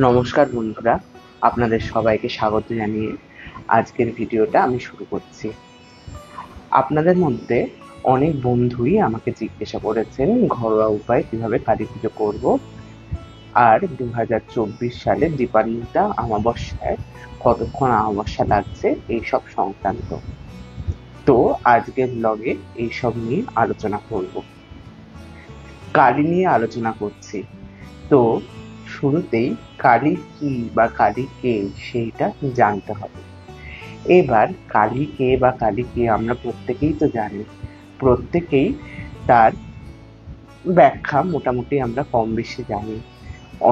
নমস্কার বন্ধুরা, আপনাদের সবাইকে স্বাগত জানিয়ে আজকের ভিডিওটা আমি শুরু করছি। আপনাদের মধ্যে অনেক বন্ধুই আমাকে জিজ্ঞাসা করেছেন ঘরোয়া উপায়ে কিভাবে কালী পুজো করব, আর 2024 সালের দীপান্বিতা অমাবস্যায় কতক্ষণ অমাবস্যা লাগছে এইসব সংক্রান্ত। তো আজকের ব্লগে এইসব নিয়ে আলোচনা করব, কালী নিয়ে আলোচনা করছি। তো শুরুতেই কালী কি বা কালী কে সেইটা জানতে হবে। এবার কালী কে বা কালী কে আমরা প্রত্যেকেই তো জানি, প্রত্যেকেই তার ব্যাখ্যা মোটামুটি আমরা কম বেশি জানি।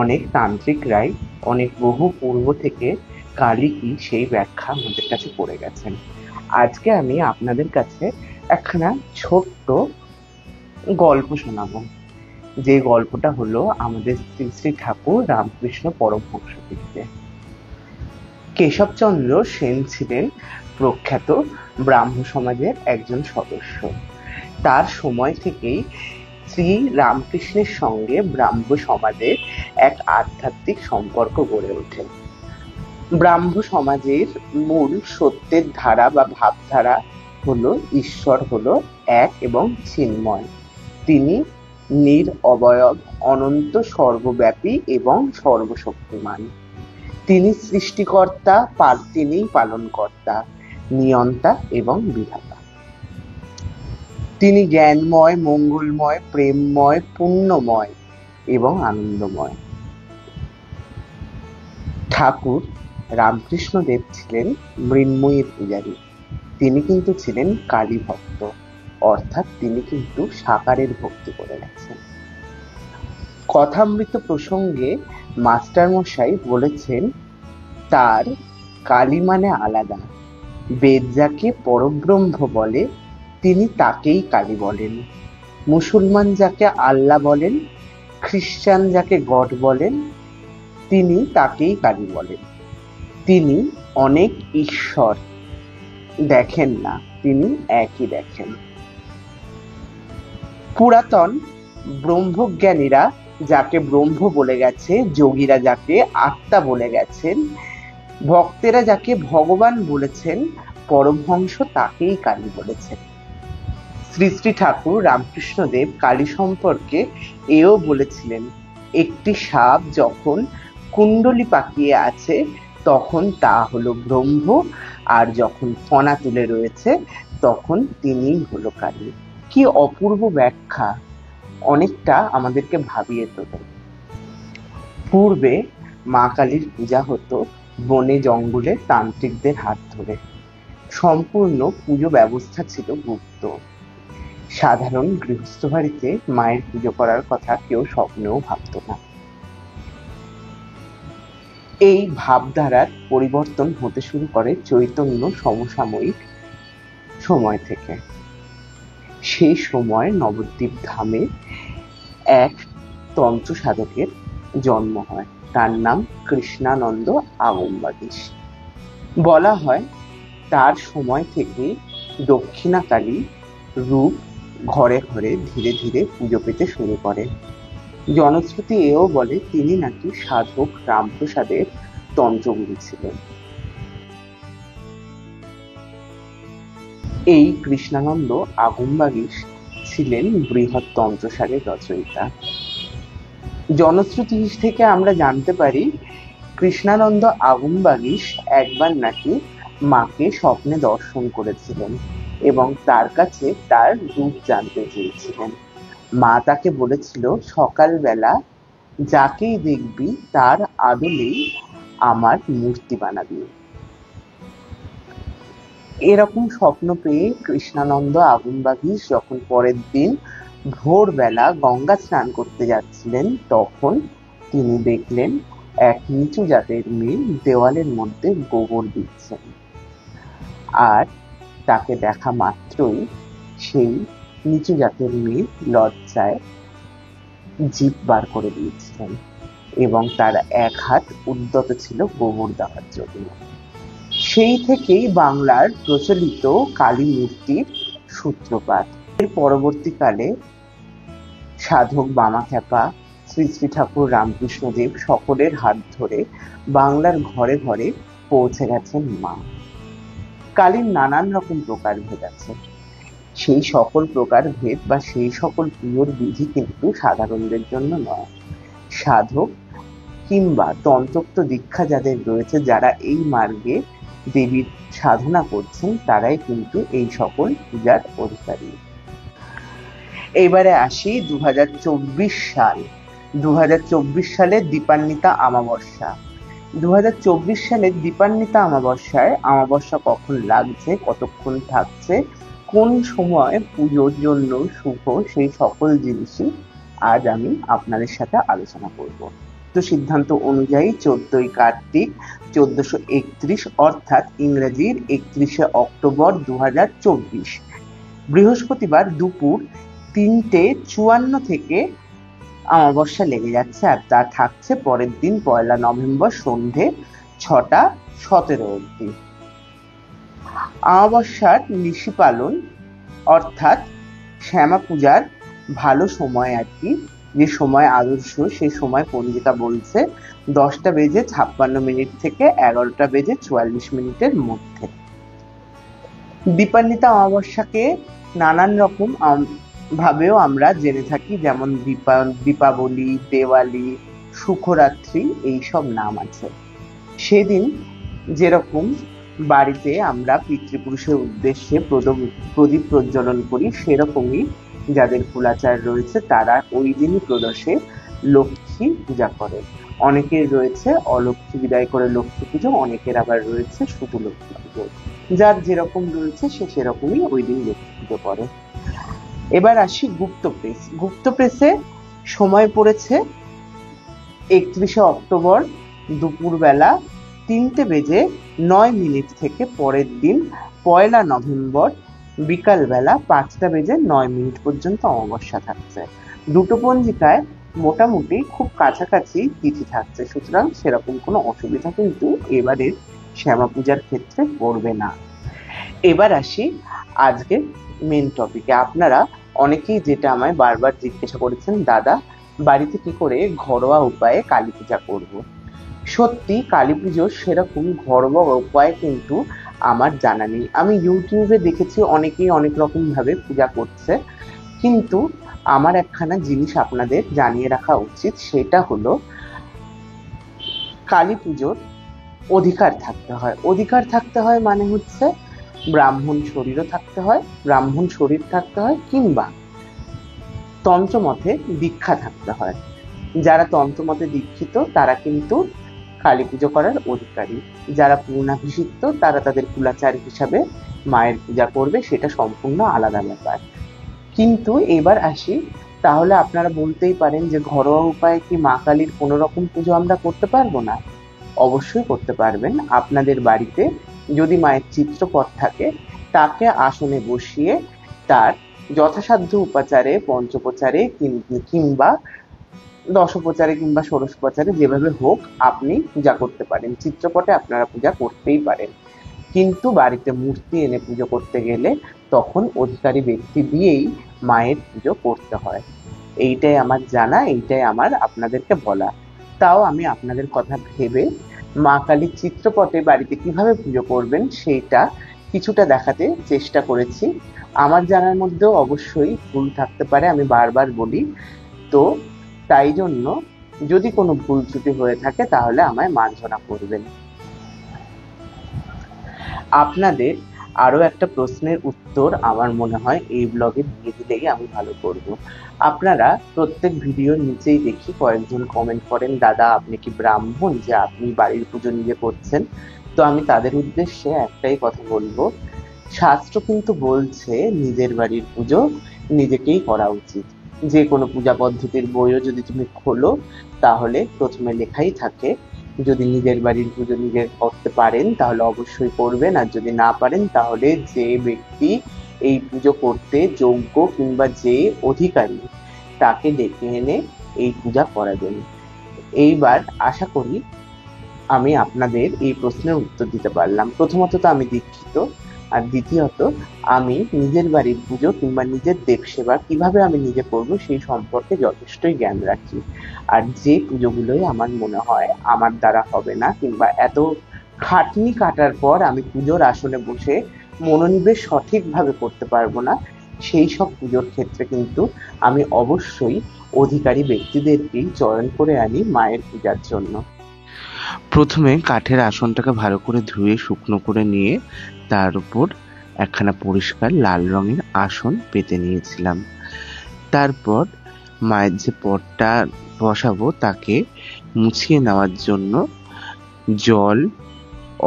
অনেক তান্ত্রিকরাই অনেক বহু পূর্ব থেকে কালী কি সেই ব্যাখ্যা আমাদের কাছে পড়ে গেছেন। আজকে আমি আপনাদের কাছে একখানা ছোট্ট গল্প শোনাবো, যে গল্পটা হলো আমাদের শ্রী শ্রী ঠাকুর রামকৃষ্ণ পরমহংস থেকে। কেশবচন্দ্র সেন ছিলেন প্রখ্যাত ব্রাহ্ম সমাজের একজন সদস্য। তার সময় থেকেই শ্রী রামকৃষ্ণের সঙ্গে ব্রাহ্ম সমাজের এক আধ্যাত্মিক সম্পর্ক গড়ে ওঠে। ব্রাহ্ম সমাজের মূল সত্যের ধারা বা ভাবধারা হলো ঈশ্বর হলো এক এবং চিন্ময়। তিনি নিরবয়ব, অনন্ত, সর্বব্যাপী এবং সর্বশক্তিমান। তিনি সৃষ্টিকর্তা, তিনি পালনকর্তা, নিয়ন্তা এবং বিধাতা। তিনি জ্ঞানময়, মঙ্গলময়, প্রেমময়, পুণ্যময় এবং আনন্দময়। ঠাকুর রামকৃষ্ণদেব ছিলেন মৃন্ময়ীর পূজারী। তিনি কিন্তু ছিলেন কালী ভক্ত, অর্থাৎ তিনি কিন্তু সাকারের ভক্তি করে গেছেন। কথামৃত প্রসঙ্গে মাস্টার মশাই বলেছেন, তার কালী মানে আলাদা। বেদ যাকে পরব্রহ্ম বলে তিনি তাকেই কালী বলেন। মুসলমান যাকে আল্লাহ বলেন, খ্রিস্টান যাকে গড বলেন, তিনি তাকেই কালী বলেন। তিনি অনেক ঈশ্বর দেখেন না, তিনি একই দেখেন। পুরাতন ব্রহ্মজ্ঞানীরা যাকে ব্রহ্ম বলে গেছে, যোগীরা যাকে আত্মা বলে গেছেন, ভক্তেরা যাকে ভগবান বলেছেন, পরমহংস তাকেই কালী বলেছেন। শ্রী শ্রী ঠাকুর রামকৃষ্ণদেব কালী সম্পর্কে এও বলেছিলেন, একটি সাপ যখন কুণ্ডলী পাকিয়ে আছে তখন তা হলো ব্রহ্ম, আর যখন ফণা তুলে রয়েছে তখন তিনিই হলো কালী। কি অপূর্ব ব্যাখ্যা, অনেকটা আমাদেরকে ভাবিয়ে তোলে। পূর্বে মা কালীর পূজা হতো বনে জঙ্গলে তান্ত্রিকদের হাত ধরে। সম্পূর্ণ পুজো ব্যবস্থা ছিল গুপ্ত। সাধারণ গৃহস্থ বাড়িতে মায়ের পুজো করার কথা কেউ স্বপ্নেও ভাবত না। এই ভাবধারার পরিবর্তন হতে শুরু করে চৈতন্য সমসাময়িক সময় থেকে। সেই সময় নবদ্বীপ ধামে এক তন্ত্র সাধকের জন্ম হয়, তার নাম কৃষ্ণানন্দ আগমবাগীশ। বলা হয় তার সময় থেকে দক্ষিণাকালী রূপ ঘরে ঘরে ধীরে ধীরে পুজো পেতে শুরু করে। জনশ্রুতি এও বলে তিনি নাকি সাধক রামপ্রসাদের তন্ত্রগুরু ছিলেন। এই কৃষ্ণানন্দ আগমবাগীশ ছিলেন বৃহৎ তন্ত্রসারের রচয়িতা। জনশ্রুতি থেকে আমরা জানতে পারি কৃষ্ণানন্দ আগমবাগীশ একবার নাকি মাকে স্বপ্নে দর্শন করেছিলেন এবং তার কাছে তার রূপ জানতে চেয়েছিলেন। মা তাকে বলেছিল, সকালবেলা যাকেই দেখবি তার আদলেই আমার মূর্তি বানাবি। এরকম স্বপ্ন পেয়ে কৃষ্ণানন্দ আগমবাগীশ যখন পরের দিন ভোরবেলা গঙ্গা স্নান করতে যাচ্ছিলেন, তখন তিনি দেখলেন এক নিচু জাতের মেয়ে দেওয়ালের মধ্যে গোবর দিচ্ছেন। আর তাকে দেখা মাত্রই সেই নিচু জাতের মেয়ে লজ্জায় জিভ বার করে দিয়েছিলেন এবং তার এক হাত উদ্যত ছিল গোবর দেওয়ার জন্য। সেই থেকেই বাংলার প্রচলিত কালী মূর্তির সূত্রপাত। এর পরবর্তীকালে সাধক বামাখ্যাপা, শ্রী শ্রী ঠাকুর রামকৃষ্ণদেব সকলের হাত ধরে বাংলার ঘরে ঘরে পৌঁছে গেছেন মা। কালীর নানান রকম প্রকারভেদ আছে। সেই সকল প্রকারভেদ বা সেই সকল পুজোর বিধি কিন্তু সাধারণদের জন্য নয়। সাধক কিংবা তন্ত্রোক্ত দীক্ষা যাদের রয়েছে, যারা এই মার্গে দেবীর সাধনা করছেন, তারাই কিন্তু এই সকল পূজার অধিকারী। এবারে আসি 2024 সাল। 2024 সালের দীপান্বিতা অমাবস্যা। 2024 সালের দীপান্বিতা অমাবস্যা কখন লাগছে, কতক্ষণ থাকছে, কোন সময় পুজোর জন্য শুভ, সেই সকল জিনিসই আজ আমি আপনাদের সাথে আলোচনা করব। তো সিদ্ধান্ত অনুযায়ী 14ই কার্তিক 1431 অর্থাৎ ইংরেজির 31শে অক্টোবর 2024 বৃহস্পতিবার দুপুর 3:54 থেকে অমাবস্যা লেগে যাচ্ছে, আর তা থাকছে পরের দিন 1 নভেম্বর সন্ধে 6:17 অবধি। অমাবস্যার নিশি পালন অর্থাৎ শ্যামা পূজার ভালো সময় আর কি, যে সময় আদর্শ, সেই সময় পঞ্জিকা বলছে 10:56 থেকে 11:44 মধ্যে। দীপান্বিতা অমাবস্যাকে নানান রকম ভাবেও আমরা জেনে থাকি, যেমন দীপাবলি, দেওয়ালি, সুখরাত্রি, এইসব নাম আছে। সেদিন যেরকম বাড়িতে আমরা পিতৃপুরুষের উদ্দেশ্যে প্রদীপ প্রজ্বলন করি, সেরকমই যাদের কুলাচার রয়েছে তারা ওই দিনই প্রদোষে লক্ষ্মী পূজা করে। অনেকের রয়েছে অলক্ষ্মী বিদায় করে লক্ষ্মী পুজো, অনেকের আবার রয়েছে শুধু লক্ষ্মী পুজো। যার যেরকম রয়েছে সে সেরকমই ওই দিন লক্ষ্মী পুজো করে। এবার আসি গুপ্ত প্রেস। গুপ্ত প্রেসে সময় পড়েছে 31শে অক্টোবর দুপুরবেলা 3:09 থেকে পরের দিন 1 নভেম্বর বিকালবেলা 5:09 পর্যন্ত অমাবস্যা থাকছে। দুটো পঞ্জিকায় মোটামুটি খুব কাছাকাছি তিথি থাকছে, সুতরাং সেরকম কোনো অসুবিধা কিন্তু এবারের শ্যামা পূজার ক্ষেত্রে পড়বে না। এবার আসি আজকের মেন টপিকে। আপনারা অনেকেই যেটা আমায় বারবার জিজ্ঞাসা করেছেন, দাদা বাড়িতে কি করে ঘরোয়া উপায়ে কালী পূজা করব। সত্যি কালী পুজোর সেরকম ঘরোয়া উপায় কিন্তু আমার জানা নেই। আমি ইউটিউবে দেখেছি অনেকেই অনেক রকম ভাবে পূজা করছে, কিন্তু আমার একখানা জিনিস আপনাদের জানিয়ে রাখা উচিত, সেটা হলো কালী পুজোর অধিকার থাকতে হয়। অধিকার থাকতে হয় মানে হচ্ছে ব্রাহ্মণ শরীরও থাকতে হয়, ব্রাহ্মণ শরীর থাকতে হয়, কিংবা তন্ত্রমতে দীক্ষা থাকতে হয়। যারা তন্ত্রমতে দীক্ষিত তারা কিন্তু কালী পুজো করার অধিকারী। যারা পূর্ণাভিষিক্ত তারা তাদের কুলাচার হিসাবে মায়ের পূজা করবে, সেটা সম্পূর্ণ আলাদা ব্যাপার। কিন্তু এবার আসি, তাহলে আপনারা বলতেই পারেন যে ঘরোয়া উপায়ে কি মা কালীর কোনো রকম পুজো আমরা করতে পারবো না? অবশ্যই করতে পারবেন। আপনাদের বাড়িতে যদি মায়ের চিত্রপট থাকে, তাকে আসনে বসিয়ে তার যথাসাধ্য উপাচারে, পঞ্চোপচারে কিংবা দশোপচারে কিংবা ষোড়শোপচারে যেভাবে হোক আপনি পূজা করতে পারেন। চিত্রপটে আপনারা পূজা করতেই পারেন, কিন্তু বাড়িতে মূর্তি এনে পুজো করতে গেলে তখন অধিকারী ব্যক্তি দিয়েই মায়ের পুজো করতে হয়। এইটাই আমার জানা, এইটাই আমার আপনাদেরকে বলা। তাও আমি আপনাদের কথা ভেবে মা কালীর চিত্রপটে বাড়িতে কিভাবে পুজো করবেন সেইটা কিছুটা দেখাতে চেষ্টা করেছি। আমার জানার মধ্যেও অবশ্যই ভুল থাকতে পারে, আমি বারবার বলি। তো তাই জন্য যদি কোনো ভুল ত্রুটি হয়ে থাকে তাহলে আমায় মার্জনা করবেন। আপনাদের আরো একটা প্রশ্নের উত্তর আমার মনে হয় এই ব্লগে দিয়ে দিলেই আমি ভালো করব। আপনারা প্রত্যেক ভিডিওর নিচেই দেখি কয়েকজন কমেন্ট করেন, দাদা আপনি কি ব্রাহ্মণ যে আপনি বাড়ির পুজো নিজে করছেন? তো আমি তাদের উদ্দেশ্যে একটাই কথা বলবো, শাস্ত্র কিন্তু বলছে নিজের বাড়ির পুজো নিজেকেই করা উচিত। যে কোনো পূজা পদ্ধতির বইও যদি তুমি খোলো তাহলে প্রথমে লেখাই থাকে, যদি নিজের বাড়ির পুজো নিজে করতে পারেন তাহলে অবশ্যই করবেন, আর যদি না পারেন তাহলে যে ব্যক্তি এই পুজো করতে যোগ্য কিংবা যে অধিকারী তাকে ডেকে এনে এই পূজা করাবেন। এইবার আশা করি আমি আপনাদের এই প্রশ্নের উত্তর দিতে পারলাম। প্রথমত তো আমি দীক্ষিত, আর দ্বিতীয়ত আমি নিজের বাড়ির পুজো কিংবা নিজের দেব সেবা কিভাবে আমি নিজে করব সেই সম্পর্কে যথেষ্টই জ্ঞান রাখি। আর যে পুজোগুলোই আমার মনে হয় আমার দ্বারা হবে না কিংবা এত খাটনি কাটার পর আমি পুজোর আসনে বসে মনোনিবেশ সঠিকভাবে করতে পারবো না, সেই সব পুজোর ক্ষেত্রে কিন্তু আমি অবশ্যই অধিকারী ব্যক্তিদেরকেই চয়ন করে আনি মায়ের পূজার জন্য। প্রথমে কাঠের আসনটাকে ভালো করে ধুয়ে শুকনো করে নিয়ে তার উপর একখানা পরিষ্কার লাল রঙের আসন পেতে নিয়েছিলাম। তারপর মায়ের যে পটটা বসাবো তাকে মুছিয়ে নেওয়ার জন্য জল,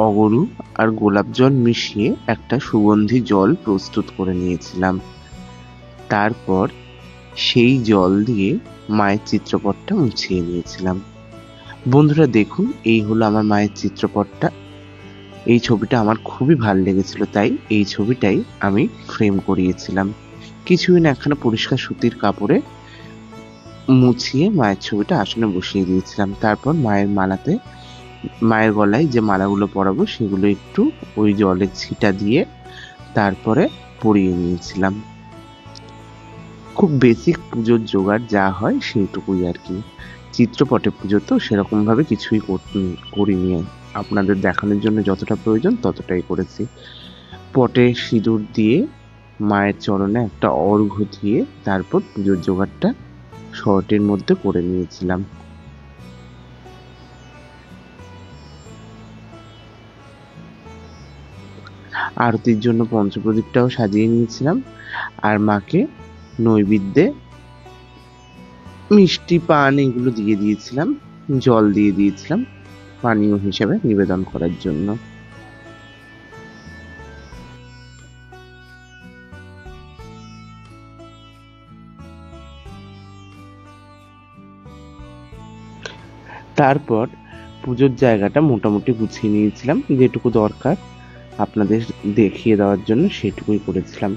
অগরু আর গোলাপ জল মিশিয়ে একটা সুগন্ধি জল প্রস্তুত করে নিয়েছিলাম। তারপর সেই জল দিয়ে মায়ের চিত্রপটটা মুছিয়ে নিয়েছিলাম। বন্ধুরা দেখুন, এই হলো আমার মায়ের চিত্রপটটা। এই ছবিটা আমার খুবই ভালো লেগেছিল, তাই এই ছবিটাই আমি ফ্রেম করিয়েছিলাম। কিছুদিন একখানা পরিষ্কার সুতির কাপড়ে মুছিয়ে মায়ের ছবিটা আসনে বসিয়ে দিয়েছিলাম। তারপর মায়ের গলায় যে মালাগুলো পরাবো সেগুলো একটু ওই জলের ছিটা দিয়ে তারপরে পরিয়ে নিয়েছিলাম। খুব বেসিক পুজোর জোগাড় যা হয় সেইটুকুই আর কি। চিত্রপটে পুজো তো সেরকম ভাবে কিছুই করিনি, আপনাদের দেখানোর জন্য যতটা প্রয়োজন ততটাই করেছি। পটে সিঁদুর দিয়ে মায়ের চরণে একটা অর্ঘ্য দিয়ে তারপর পুজোর জোগাড়টা শর্টের মধ্যে করে নিয়েছিলাম। আরতির জন্য পঞ্চপ্রদীপটাও সাজিয়ে নিয়েছিলাম আর মাকে নৈবেদ্যে মিষ্টি, পান এগুলো দিয়ে দিয়েছিলাম, জল দিয়ে দিয়েছিলাম পানীয় হিসেবে নিবেদন করার জন্য। তারপর পুজোর জায়গাটা মোটামুটি গুছিয়ে নিয়েছিলাম, যেটুকু দরকার আপনাদের দেখিয়ে দেওয়ার জন্য সেটুকুই করেছিলাম।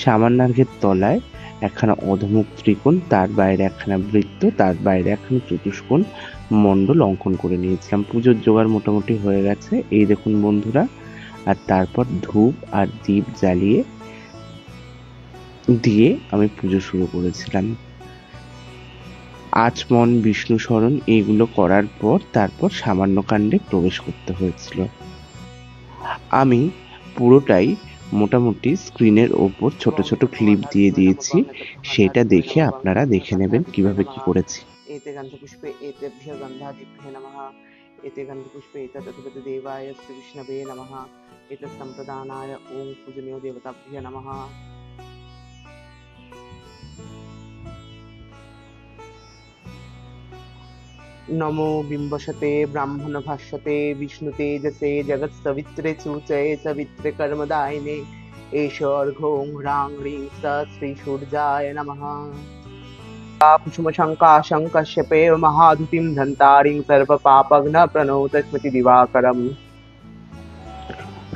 সামান্যার্ঘের তলায় একখানা অধমুখ ত্রিকোণ, তার বাইরে একখানা বৃত্ত, তার বাইরে একখানা চতুষ্কোণ মণ্ডল অঙ্কন করে নিয়েছিলাম। পুজোর জোগাড় মোটামুটি হয়ে গেছে, এই দেখুন বন্ধুরা। আর তারপর ধূপ আর দীপ জ্বালিয়ে দিয়ে আমি পুজো শুরু করেছিলাম। আচমন, বিষ্ণু স্মরণ এইগুলো করার পর তারপর সামান্য কাণ্ডে প্রবেশ করতে হয়েছিল। আমি পুরোটাই মোটামুটি স্ক্রিনের ওপর ছোট ছোট ক্লিপ দিয়ে দিয়েছি, সেটা দেখে আপনারা দেখে নেবেন কিভাবে কি করেছি। এতে গন্ধপুষ্পে এতেভ্য গন্ধাদিভ্য নমঃ, এতে গন্ধপুষ্পে এতদ্গত দেবায় শ্রী বিষ্ণবে নমঃ, এতৎ সম্প্রদানায় ওম পূজনীয় দেবতাভ্য নমঃ। नमो बिंबशते ब्राह्मण भाष्यते विष्णु तेजसे जगत सवित्रे सूचये सवित्रे कर्मदायिने एषर्घों ह्रां ह्रीं स श्री सूर्याय नमः। कुसुम शंकाशं कश्यपे महाधुतिं धन्तारिं सर्व पापघ्न प्रणोत स्मृति दिवाकरम।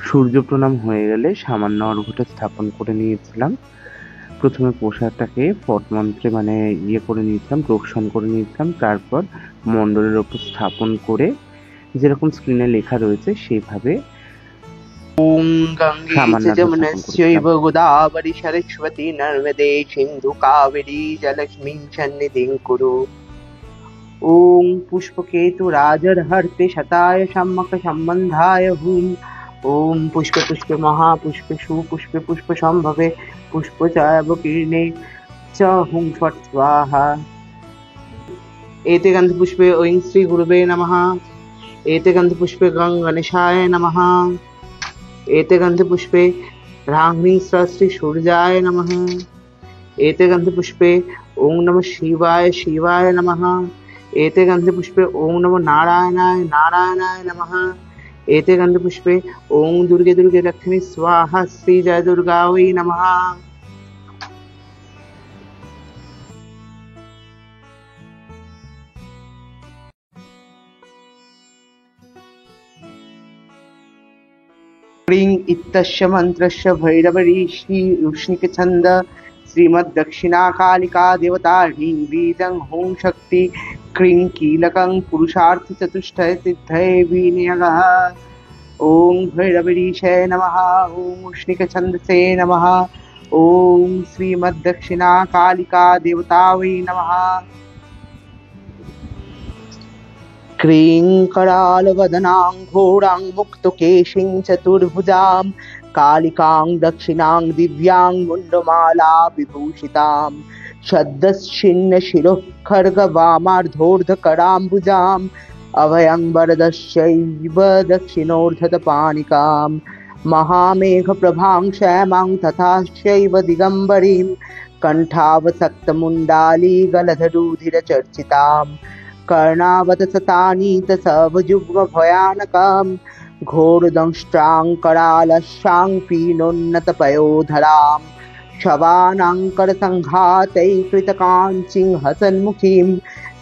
সূর্য প্রণাম হয়ে গেলে সামান্য অর্ঘ্যটা স্থাপন করে নিয়েছিলাম। প্রথমে প্রসাদটাকে পট মন্ত্রে করে নিয়েছিলাম, প্রক্ষণ করে নিয়েছিলাম। তারপর মণ্ডলের ওপর স্থাপন করে যেরকম স্ক্রিনে লেখা রয়েছে সেইভাবে ওম গঙ্গে যমুনাস্যৈব গোদাবরী সরস্বতী নর্মদে সিন্ধু কাবেরী জলস্মিং সন্নিধিং কুরু। ওম পুষ্পকেতু রাজর্হর্তে শতায় সম্মক সম্বন্ধায় হুম। ओम पुष्पे पुष्पे महापुष्पे सुपुष्पे पुष्प संभवे पुष्प चावकीर्णे च हुं फट् स्वाहा। एते गन्धपुष्पे ओं श्री गुरुवे नमः। एते गन्धपुष्पे गं गणेशाय नमः। एते गन्धपुष्पे ह्रां ह्रीं श्री सूर्याय नमः। एते गन्धपुष्पे ओं नमः शिवाय शिवाय नमः। एते गन्धपुष्पे ओं नमो नारायणाय नारायणाय नमः। एते गन्धपुष्पे ओं दुर्गे दुर्गे लक्ष्मी स्वाहा श्री जय दुर्गा वै नमः। क्रीं इत्यस्य मन्त्रस्य भैरवऋषि ऋष्णिक छन्द श्रीमद्दक्षिणाकालिका देवता ह्रीं वीदं हुं शक्ति क्रीं कीलकं पुरुषार्थ चतुष्टय सिद्धये विनियोगः। ओम भैरवरीशे नमः। ओम उष्णिकछन्दसे नमः। ओम श्रीमद्दक्षिणा कालिका देवतावै नमः। क्रीं करालवदनां घोरां मुक्तकेशीं चतुर्भुजां कालिकां दक्षिणां दिव्यां मुण्डमाला विभूषितां शद्दश्छिन्नशिरोः खड्गवामार्धोर्धकराम्बुजाम् अभयं वरदश्चैव दक्षिणोर्धतपानिकां महामेघप्रभां श्यामां तथाश्चैव दिगम्बरीं कण्ठावसक्तमुण्डाली गलधरुधिरचर्चितां कर्णावतसतानीतसवजुग्मभयानकां घोरदंष्ट्रां करालशां पीनोन्नतपयोधरां शवानाङ्करसङ्घातैकृतकाञ्चीं हसन्मुखीं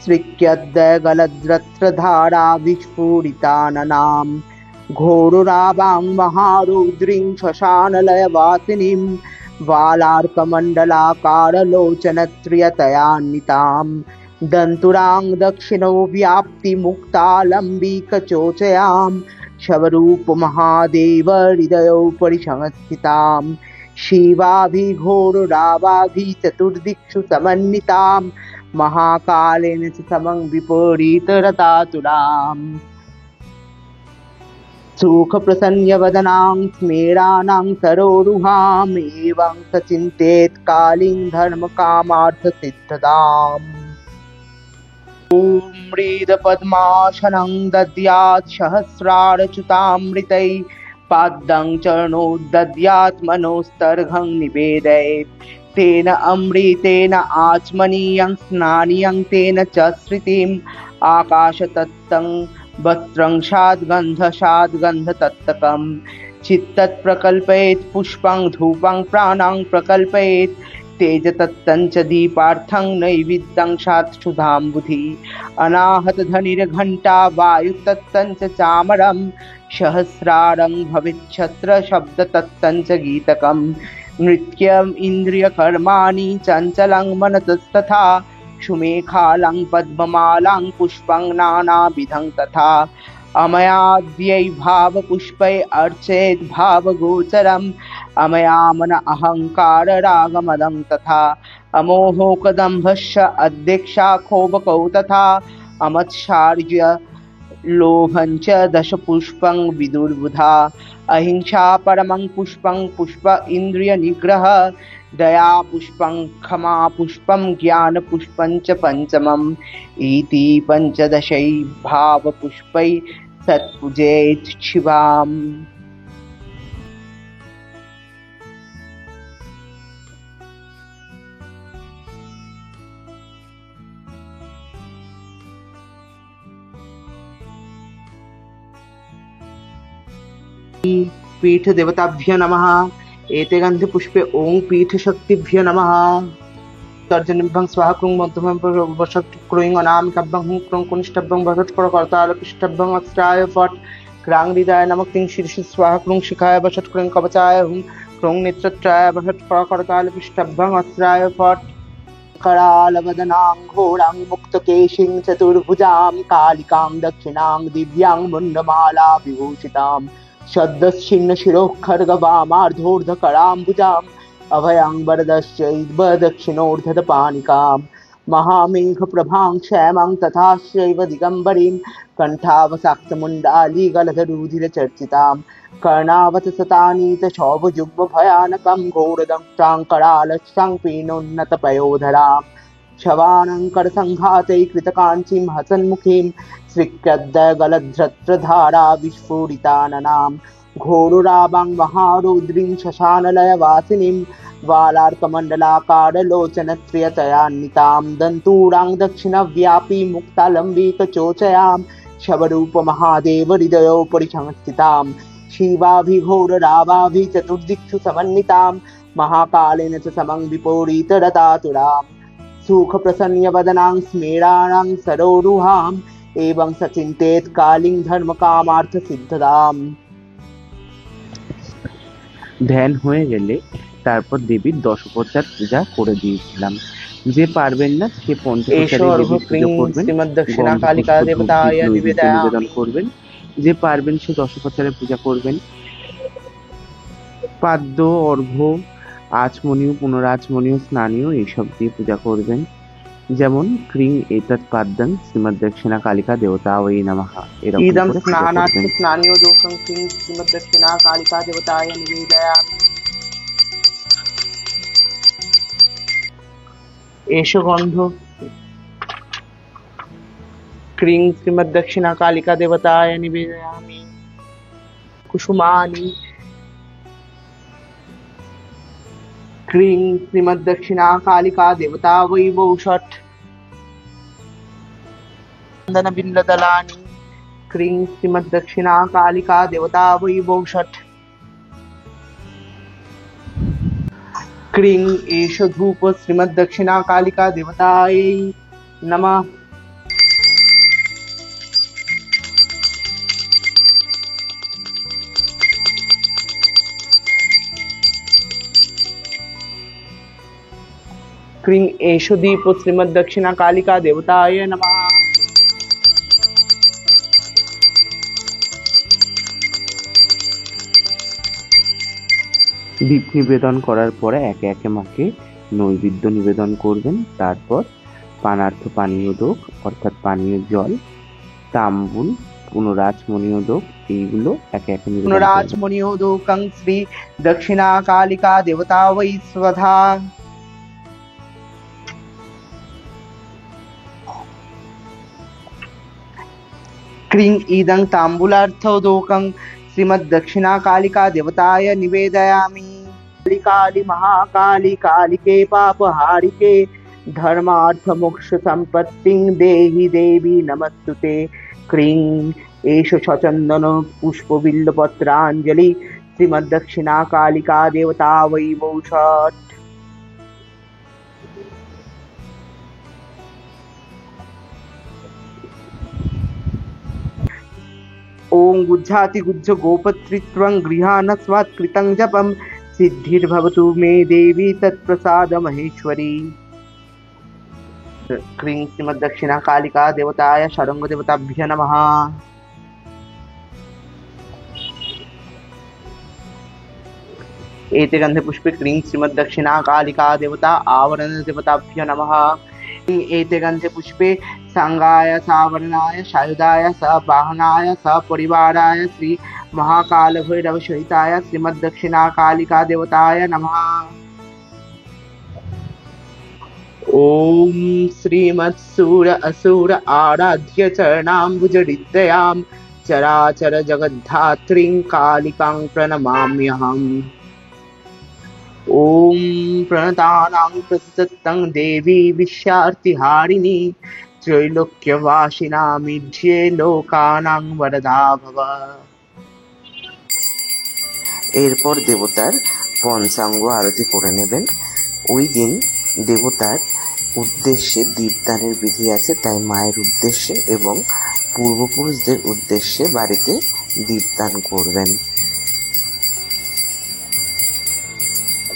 स्विक्यद्दयगलद्रत्रधारा विस्फुरिताननां घोरुरावां महारौद्रीं श्मशानलयवासिनीं वालार्कमण्डलाकारलोचनत्रियतयान्वितां दन्तुरां दक्षिणो व्याप्तिमुक्तालम्बिकचोचयां शवरूपमहादेव हृदयोपरि संस्थितां शिवाभिघोररावाभिचतुर्दिक्षु समन्वितां महाकालेन च समं विपरीतरतातुराम् सुखप्रसन्नवदनां स्मेरानां सरोरुहाम् एवं स चिन्तयेत् कालीं धर्मकामार्थसिद्धताम् ॐ मृदपद्मासनं दद्यात् सहस्रारच्युतामृतैः पादं चरणोदद्यात् मनोस्तर्घं निवेदयेत् तेन अमृतेन आचमनीयं स्नानीयं तेन च श्रुतिम् आकाशतत्तं वस्त्रं शाद्गन्धतत्तकं चित्तत् प्रकल्पयेत् पुष्पं धूपं प्राणां प्रकल्पयेत् तेजतत्तं च दीपार्थं नैवेद्यं साक्षुधाम्बुधि अनाहतधनिर्घण्टा वायुतत्तं च चामरं सहस्रारं भवेच्छस्त्रशब्दतत्तं च गीतकं नृत्यम् इन्द्रियकर्माणि चञ्चलं मनसस्तथा सुमेखालं पद्ममालां पुष्पं नानाविधं तथा अमयाद्यै भावपुष्पै अर्चयेत् भावगोचरम् अमया मन अहङ्काररागमदं तथा अमोहोकदम्भस्य अध्यक्षा क्षोभकौ तथा अमत्सार्य लोभञ्च दशपुष्पं विदुर्बुधा अहिंसा परमं पुष्पं पुष्प इन्द्रियनिग्रह दया पुष्पं क्षमा पुष्पं ज्ञानपुष्पं च पञ्चमम् इति पञ्चदशै भावपुष्पै सत्पूजयेत् शिवाम्। पीठ देवताभ्य नमः। एते गन्धे पुष्पे ओं पीठ शक्तिभ्य नमः। तर्जनिभ्यं स्वाहा क्रुं मध्यमं वषट् क्रुं अनामिकाभ्यं हुं क्रुं कुनिष्ठभ्यं वषट् करतालपिष्टभ्यं अस्त्राय फट् क्रांगृदाय नमः क्लीं शीर्षि स्वाहा क्रुं शिखाय वषट् क्रुं कवचाय हुं क्रुं नेत्रत्राय वषट् करतालपिष्टभ्यं अस्त्राय फट् करालवदनां घोरां मुक्तकेशीं चतुर्भुजां कालिकां दक्षिणां दिव्यां मुण्डमाला विभूषितां शद्दश्छिन्नशिरोः खड्गवामार्धोर्धकराम्बुजाम् अभयां वरदश्चैव दक्षिणोर्धतपानिकां महामेघप्रभां श्यामां तथाश्चैव दिगम्बरीं कण्ठावसाक्तमुण्डाली गलधरुधिरचर्चितां कर्णावतसतानीतशौभजुग्मभयानकं घोरदंष्ट्रां करालश्रां पीनोन्नतपयोधरां शवानङ्करसङ्घातैकृतकाञ्चीं हसन्मुखीं स्विक्यद्दयगलधृत्रधारा विस्फुरिताननां घोरुरावां महारौद्रीं श्मशानलयवासिनीं वालार्कमण्डलाकारलोचनत्रियतयान्वितां दन्तूरां दक्षिणव्यापी मुक्तालम्बिकचोचयां शवरूपमहादेव हृदयोपरि संस्थितां शिवाभिघोररावाभिचतुर्दिक्षु समन्वितां महाकालेन च समं विपरीतरतातुरां सुखप्रसन्नवदनां स्मेराणां सरोरुहाम् एवं स चिन्तयेत् कालीं धर्मकामार्थसिद्धताम्। ধ্যান হয়ে গেলে তারপর দেবীর দশোপচার পূজা করে দিয়েছিলাম। যে পারবেন না সে পঞ্চোপচারে দেবীর পুজো করবেন, নিবেদন করবেন যে পারবেন সে দশোপচারে পূজা করবেন। পাদ্য, অর্ঘ্য, আচমনীয়, পুনরাচমনীয়, স্নানীয় এইসব দিয়ে পূজা করবেন। যেমন ক্রিং এতৎ পাদ্যং শ্রীমদ্দক্ষিণা কালিকা দেবতাयै নমঃ, এরকম ইদং করে পূজা স্নানার্থ করবেন। স্নানীয় দোষং কিং শ্রীমদ্দক্ষিণা কালিকা দেবতায় নিবেদয়ামি। এষো গন্ধ ক্রিং শ্রীমদ্দক্ষিণা কালিকা দেবতায় নিবেদয়ামি। কুসুমানি ক্রিং শ্রীমদ্দক্ষিণা কালিকা দেবতাयै বৌষট। চন্দনবিল্বদলানি क्रीं श्रीमद्दक्षिणा कालिका देवतायै बौषट। क्रीं एष धूप श्रीमद्दक्षिणा कालिका देवतायै नमः। क्रीं एष दीप श्रीमद्दक्षिणा कालिका देवतायै नमः। দীপ নিবেদন করার পরে একে একে মাকে নৈবেদ্য নিবেদন করবেন। তারপর পানার্থ-পানীয়োদক অর্থাৎ পানীয় জল, তাম্বুল, পুনরাচমনীয়োদক এইগুলো একে একে নিবেদন করবেন। पुनराचमनीयोदकं श्री दक्षिणा कालिका देवतायै स्वधा। क्रीं इदं ताम्बूलार्थोदकं श्रीमद्दक्षिणा कालिका देवताय निवेदयामि। काली महाकाली कालिके पापहारिके धर्मार्थ मोक्ष संपत्तिं देहि देवी नमस्तुते। क्रीं एष सचन्दन पुष्पबिल्वपत्राञ्जलि श्रीमद्दक्षिणा कालिका देवतायै बौषट। ओं गुज्जाति गुज्ज गोपत्रित्वं गृहाणस्वात् कृतं जपं सिद्धिर्भवतु मे देवी तत्प्रसाद महेश्वरी। क्रीं श्रीमद्दक्षिणा कालिका देवताय षडंग देवताभ्य नमः। एते गंधे पुष्पे क्रीं श्रीमद्दक्षिणा कालिका देवता आवरण देवताभ्य नमः। एते गंधे पुष्पे संगाय सावरणाय सायुधाय सवाहनाय सपरिवाराय श्री महाकाल भैरव सहिताय श्रीमद्दक्षिणा कालिका देवताय नमः। ओम श्रीमत्सूर असुर आराध्य चरणाम्बुजरिद्रयां चराचर जगद्धात्रीं कालिकां प्रणमाम्यहम्। ओम प्रणतानां प्रसत्तं देवी विश्यार्तिहारिणी त्रैलोक्यवासिनामिध्ये लोकानां वरदा भव। এরপর দেবতার পঞ্চাঙ্গ আরতি করে নেবেন। ওই দিন দেবতার উদ্দেশ্যে দীপদানের বিধি আছে, তাই মায়ের উদ্দেশ্যে এবং পূর্বপুরুষদের উদ্দেশ্যে বাড়িতে দীপদান করবেন।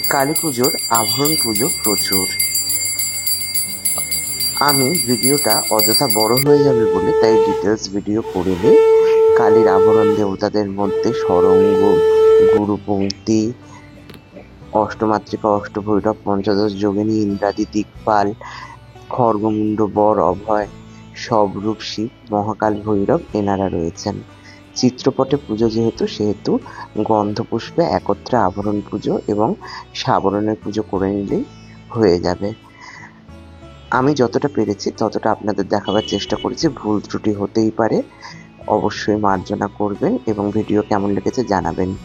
কালী পুজোর আভরণ পুজো প্রচুর। আমি ভিডিওটা অযথা বড় হয়ে যাবে বলে তাই ডিটেলস ভিডিও করিনি। কালীর আভরণ দেবতাদের মধ্যে ষড়ঙ্গ, গুরুপঙ্ক্তি, অষ্টমাতৃকা, অষ্টভৈরব, পঞ্চদশ যোগিনী, ইন্দ্রাদি, দিকপাল, খড়গমুণ্ড, বর, অভয়, সবরূপ শিব, মহাকাল ভৈরব এনারা রয়েছেন। চিত্রপটে পুজো সেহেতু গন্ধপুষ্পে একত্রে আভরণ পুজো এবং সাবরণের পুজো করে নিলেই হয়ে যাবে। আমি যতটা পেরেছি ততটা আপনাদের দেখাবার চেষ্টা করেছি, ভুল ত্রুটি হতেই পারে। অবশ্যই মার্জনা করবেন এবং ভিডিও কেমন লেগেছে জানাবেন।